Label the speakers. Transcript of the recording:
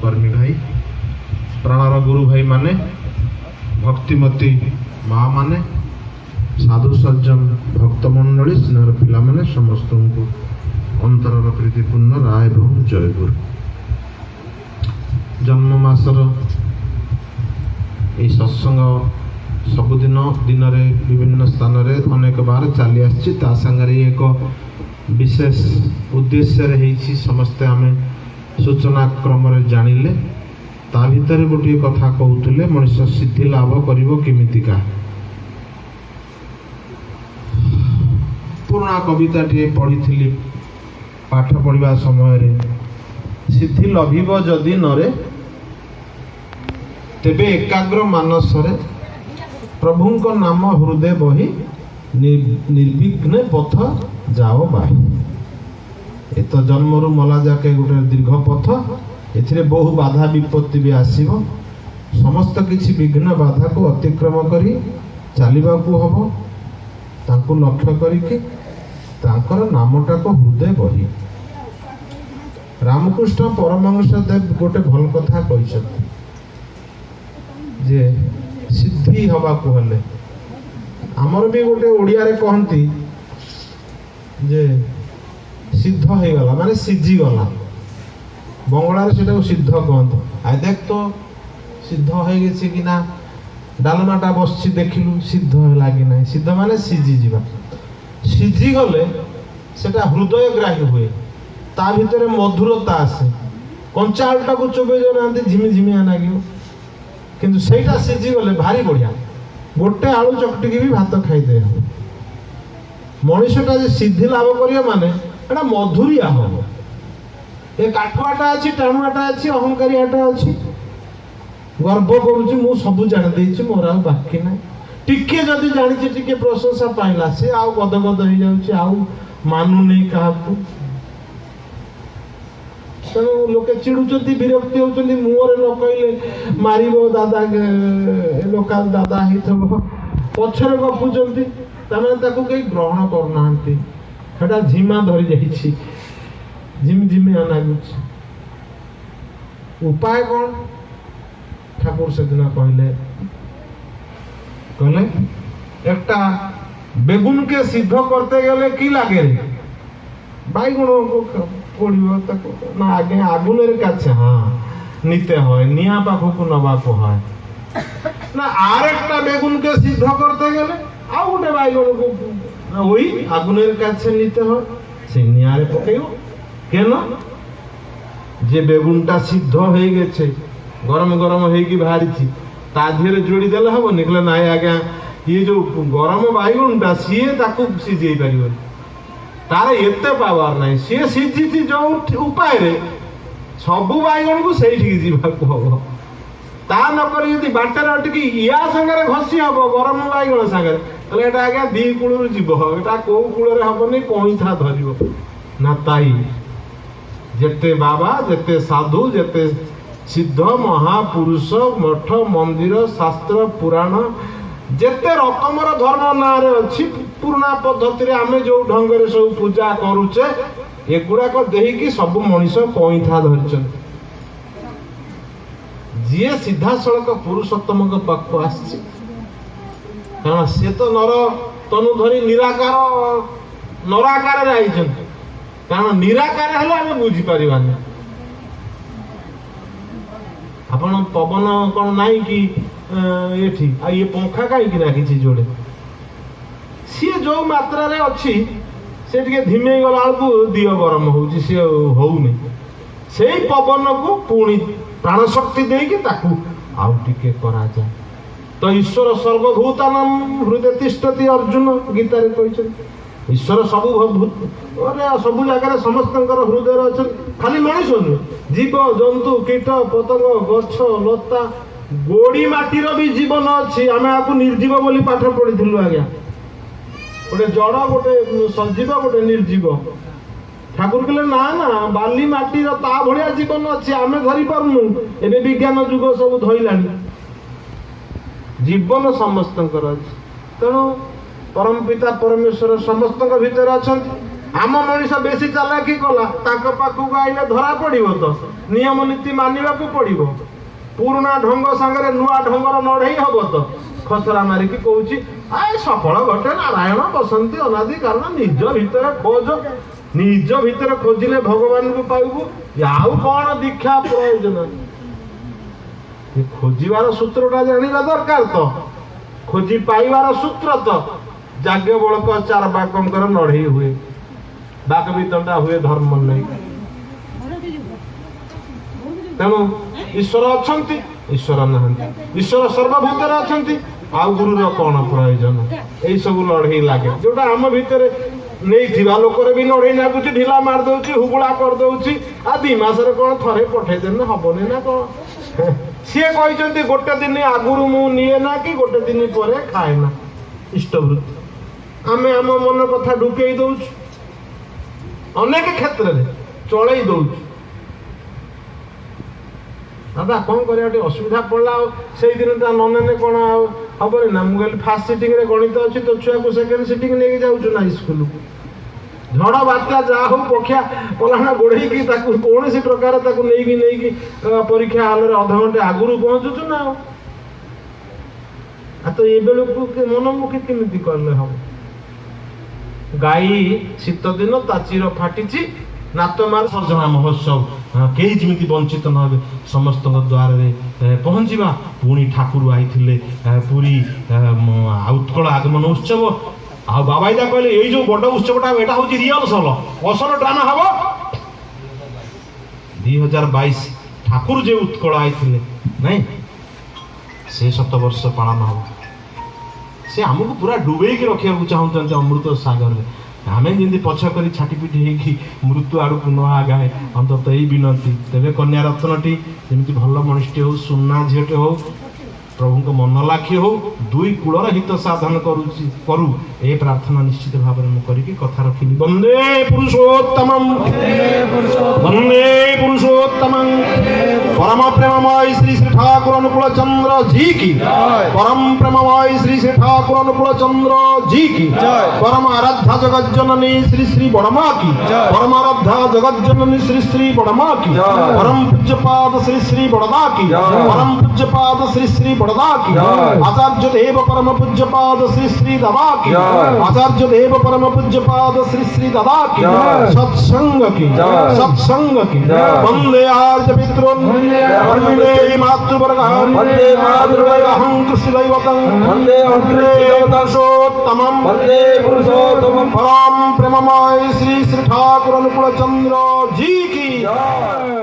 Speaker 1: कर्मी भाई प्राणर गुरु भाई माने भक्तिमती माँ माने साधु सज्जन भक्त मंडली स्नेहर पिला माने समस्त को अंतरर प्रीतिपूर्ण राय एवं जय गुरु। जन्म मासर ये सत्संग सबुदिन दिन में विभिन्न स्थान में अनेक बार चली आसांगे एक विशेष उद्देश्य समस्ते आम सूचना क्रम जानिले ता भितर गोटे कथा कहते मनुष्य सिद्धि लाभ कमितिका पुराना कविता टे पढ़ी पाठ पढ़ा समय सिद्धि लभिब जदि नरे तेबे एकाग्र मानस प्रभुंक नाम हृदय बही निर्विघ्न पथ जाओ बाही। ए तो जन्मरु मला जाके गोटे दीर्घ पथ एथिरे बहु बाधा विपत्ति भी आसीबो समस्त किछि विघ्न बाधा को अतिक्रम करी चलवा को हबो तांको लक्ष्य करिके तांकर नामटा को हृदय बही। रामकृष्ण परमहंस देव गोटे भल कथा कहिसथि जे सिद्धि हवा को हले आमर भी गोटे ओडिया रे कहंती जे सिद्ध हो गला माने सिद्धि गला बंगला रे सेटा सिद्ध कहंत आ देख तो सिद्ध हो गेछि कि ना डालमाटा बसछि देखिलु सिद्ध होला कि ना सिद्ध माने सिद्धि जीवा सिद्धि गले सेटा हृदय ग्राही हुए ता भितरे मधुरता आसे कंचा आलटा को चोबे जनांती झिमी झिमिया लागियो किंतु सेटा सिद्धि गले भारी बढ़िया गोटे आलू चकटिकी भी भात खाईदे मनुष्यटा जे सिद्धि लाभ करियो माने एटा मधुरिया हो ए काठुआटा अछि टाणुआटा अछि अहंकारियाटा अछि गर्व करूछि मु सब जान देछि मोर आ बाकी नै टिके जदी जानिछि टिके प्रशंसा पाइला से आ गदगद हो जाउछि आ मानु नै काहाकू तेणु लोके चिड़ुचंती विरक्ति होचंती मुहरे न कहले मारिबो दादा लोकाल दादा हिथबो पछरे गपुचंती तमे ताकू कई ग्रहण करनांती हेटा झिमा धरि जाईछि झिम झिमे अनागुछि उपाय कोन ठाकुर सेदिना कहले एकटा बेगुन के सिद्ध करते गेले की लागे रे बाईगुण को पड़िबो तक ना आगे आगुनेर काছে हां निते হয় निया पाखकु नबाको হয় ना आर एकटा बेगुन के सिद्ध करते गेले आ गोटे बाईगुण को ओई आगुनेर काছে निते হয় से नियारे पकेइबो केन जे बेगुनटा सिद्ध होई गेছে गरम गरम होई की भारीछि ता धीरे जोड़ी देले हबो निकले नाय आगे ये जो गरम बाईगुणटा सीए ताकू सिझेई परिबो तार एते पावर नहीं सी सिद्धि जो उपाय रे सबु बाईगण को सही जीवाक हम ता नक बाटर अटकी या सागर घसी हम गरम बाईगण सागर तो आज्ञा दी कूल जीव एटा कौ कूल हेनी कई था धर ना ताई जेते बाबा जेते साधु जेते सिद्ध महापुरुष मठ मंदिर शास्त्र पुराण जेते रकमर धर्म ना रे अछि पुराना पद्धति रे आमे जो ढंग रे सब पूजा करूचे एगुड़ा को देही कि सब मनीष कई था धरचन जे सीधा सड़क पुरुषोत्तम के पाख आछि कारण से तो नर तनु धरी निराकार नराकार रे आइछन कारण निराकार हेले आमे बुझी परिबानी आपण पवन कोन नाही कि एठी आ ये पंखा काई कि राखी जोड़े सी जो मात्रा रे अच्छी से टिके धीमे गला को दियो गरम होउची से होउनी सेही पवन को पुणी प्राण शक्ति दे के ताकू आउ टिके करा जाए तो ईश्वर सर्वभूतानां हृदय तिष्ठति अर्जुन गीता रे कहिछन ईश्वर सब अरे सब जगह समस्तंकर हृदय रे खाली मनुष्य नु जीव जंतु कीट पतंग गछ लता गोड़ी माटीर भी जीवन अच्छी आम आपको निर्जीव बोली पाठ पढ़ी आज्ञा गोटे जड़ गोटे सजीव गोटे निर्जीव ठाकुर कहले ना ना बाली माटीर ता भलिया जीवन अच्छी आम धरी पारुनु एबे विज्ञान युग सब धइलानी जीवन समस्तंकर अछि तेणु परम पिता परमेश्वर समस्तंक भीतर अछंती आम मनीष बेसी चालाकी कला पाखक आईने धरा पड़ो तो नियम नीति मानवा पड़ो पुराणा ढंग सागर नुआ ढंगर नढ़ई हम तो खसरा मारिकी कौच आए सफल घटे नारायण बसंती अनादि कारण निज भितर खोज निज भितर खोजिले भगवान को पाइबू आउ कौन दीक्षा प्रयोजन खोजार सूत्रटा जाना दरकार तो खोजी पाइबार सूत्र तो जाग्ञ बलक चार बाकर नढ़ई हुए बाक भी दंडा हुए धर्म नहीं तेणु ईश्वर अच्छा ईश्वर ना ईश्वर सर्वभूतर अच्छा आउ गुरुर कौन प्रयोजन यही सब लड़ई लगे जोटा आम भितर नहीं लोकर भी लड़ई लगुच ढिला मार दौची हुबुला कर दौची आ 2 मासरे कौन थरे पठेदेने हबनी ना कौन सी कहते गोटे दिन आगुरी मु निए ना कि गोटे दिन पर खाए ना इष्टवृत्ति आम आम मन कथा ढुकई दौच अनेक क्षेत्र में चलई दौच दादा कौन कर असुविधा पड़ा से दिन नने कौन हम ना मुझे फास्ट सीटिंग गणित अच्छी तो छुआ को सेकेंड सीटिंग लेके जाऊँ ना स्कूल को झड़ बात्या जहाँ हो पक्षा पलाना गोड़े कौन सी प्रकार नहीं परीक्षा हल अध घंटे आगुरी पहुँचुचु ना तो ये बेलू मनमुखी केमी कले हम गाई शीत दिन ता चिर फाटी नातमार सर्जना महोत्सव कई जमी वंचित न हे समस्त द्वार पहुँचा पुणी ठाकुर आई पुरी उत्कल आगमन उत्सव आ बाबाईदा कहले ये जो बड़ उत्सवटा यहाँ हूँ रियल सल असल ड्रामा हम 2022 ठाकुर जो उत्कल आई नहीं से 7 वर्ष पालन हम से आमको पूरा डुबे रखा चाहते अमृत सागर में आम जमी पछकरी छाटीपिटी होगी मृत्यु आड़क न आगाए अंतत यही विनती तेरे कन्या रत्नटी जमी भल मनुष्य हो सुना झीटे हो प्रभु को मन लाखी हो दुई कूलर हित साधन करू ए प्रार्थना निश्चित भाव में करी कथा रखी वंदे पुरुषोत्तमं वंदे पुरुषोत्तमं परम प्रेममय श्री श्री ठाकुर अनुकूल चंद्र जी की परम प्रेममय श्री श्री ठाकुर अनुकूल चंद्र जी की परम आराध्या जगत जननी श्री श्री बड़मा की परम आराध्या जगत जननी श्री श्री बड़मा की परम पूज्यपाद श्री श्री बड़दा की परम पूज्यपाद श्री श्री बड़दा की आचार्य देव परम पूज्यपाद श्री श्री ददा की आचार्य देव परम पूज्यपाद श्री श्री ददा की सत्संग की वंदे आर्य पितृन् वंदे मातृवर्गं वंदे मातृवर्गं कृष्णदैवतं वंदे पुरुषोत्तमं वंदे पुरुषोत्तमं परम प्रेममय श्री श्री ठाकुर अनुकूल चंद्र जी की जय।